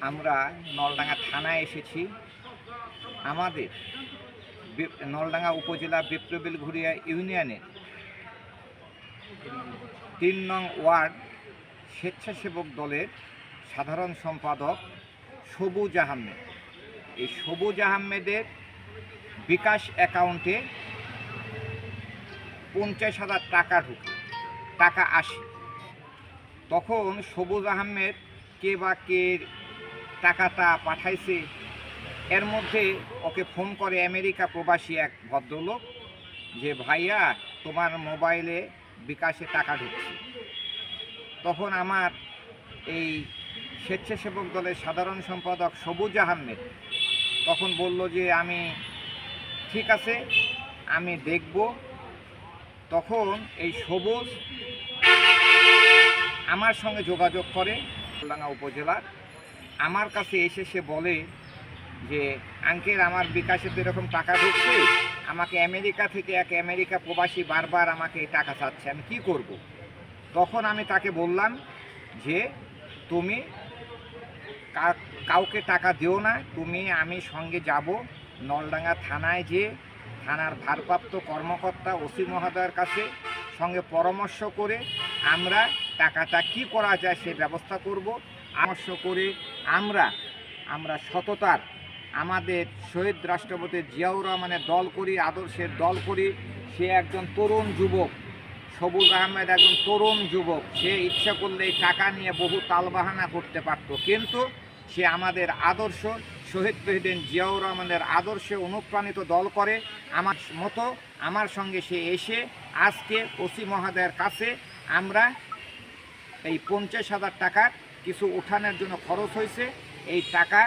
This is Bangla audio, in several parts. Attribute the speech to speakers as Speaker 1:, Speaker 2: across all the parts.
Speaker 1: আমরা নলডাঙ্গা থানায় এসেছি। আমাদের নলডাঙ্গা উপজেলা বিপ্লবীলঘুরিয়া ইউনিয়নের ৩ নং ওয়ার্ড স্বেচ্ছাসেবক দলের সাধারণ সম্পাদক সবুজ আহমেদ। এই সবুজ আহমেদের বিকাশ অ্যাকাউন্টে 50,000 টাকা ঢুকে, টাকা আসে। তখন সবুজ আহমেদ কে বা কে টাকাটা পাঠাইছে, এর মধ্যে ওকে ফোন করে আমেরিকা প্রবাসী এক ভদ্রলোক যে ভাইয়া তোমার মোবাইলে বিকাশে টাকা ঢুকছে। তখন আমার এই স্বেচ্ছাসেবক দলের সাধারণ সম্পাদক সবুজ আহমেদ তখন বলল যে আমি ঠিক আছে, আমি দেখব। তখন এই সবুজ আমার সঙ্গে যোগাযোগ করে নলডাঙ্গা উপজেলার। আমার কাছে এসে সে বলে যে আঙ্কেল, আমার বিকাশে তো এরকম টাকা ঢুকছে, আমাকে আমেরিকা থেকে এক আমেরিকা প্রবাসী বারবার আমাকে টাকা চাচ্ছে, আমি কি করব? তখন আমি তাকে বললাম যে তুমি কাউকে টাকা দিও না, আমি সঙ্গে যাব নলডাঙ্গা থানায়, যে থানার ভারপ্রাপ্ত কর্মকর্তা ওসি মহোদয়ের কাছে সঙ্গে পরামর্শ করে আমরা টাকাটা কি করা যায় সে ব্যবস্থা করব। পরামর্শ করে আমরা সততার আমাদের শহীদ রাষ্ট্রপতি জিয়াউর রহমানের দল করি, আদর্শের দল করি। সে একজন তরুণ যুবক, সবুজ আহমেদ একজন তরুণ যুবক। সে ইচ্ছা করলে টাকা নিয়ে বহু তালবাহানা করতে পারত, কিন্তু সে আমাদের আদর্শ শহীদ প্রেসিডেন্ট জিয়াউর রহমানের আদর্শে অনুপ্রাণিত দল করে। আমার মতো আমার সঙ্গে সে এসে আজকে ওসি মহোদয়ের কাছে আমরা এই 50,000 টাকা কিছু উঠানোর জন্য খরচ হয়েছে, এই টাকা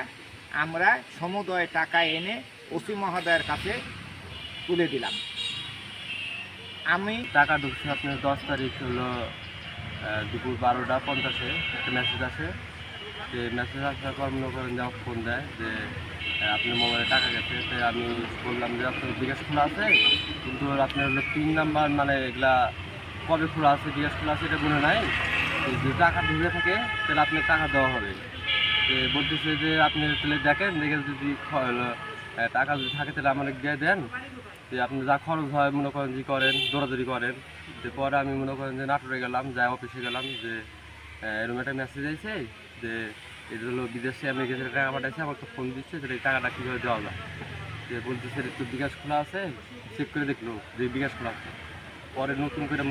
Speaker 1: আমরা সমুদয় টাকা এনে ওসি মহোদয়ের কাছে তুলে দিলাম। আমি
Speaker 2: টাকা ঢুকছে আপনার 10 তারিখ হলো দুপুর 12:50 একটা মেসেজ আসে। যে মেসেজ আসার পর মনে করেন যে ফোন দেয় যে আপনার মোবাইলে টাকা গেছে। তো আমি বললাম যে আপনার বিকাশ খোলা আছে, কিন্তু আপনার হলো 3 নাম্বার, মানে এগুলা কবে খোলা আছে বিকাশ খোলা আছে এটা মনে নাই। যদি টাকা ঢুকে থাকে তাহলে আপনার টাকা দেওয়া হবে। তো বলতেছে যে আপনি তাহলে দেখেন, দেখে যদি টাকা যদি থাকে তাহলে আমাকে দিয়ে দেন, যে আপনি যা খরচ হয় মনে করেন যে করেন, দৌড়াদৌড়ি করেন। পরে আমি মনে করেন যে নাটোরে গেলাম, যাই অফিসে গেলাম, যে এরকম একটা মেসেজ আছে যে এটা হলো বিদেশে আমেরিকা থেকে টাকা পাঠাইছে, আমার তো ফোন দিচ্ছে যে এই টাকাটা কীভাবে দেওয়া যায়। যে বলতেছে একটু বিকাশ খোলা আছে, চেক করে দেখলো যে বিকাশ খোলা আছে। পরে নতুন করে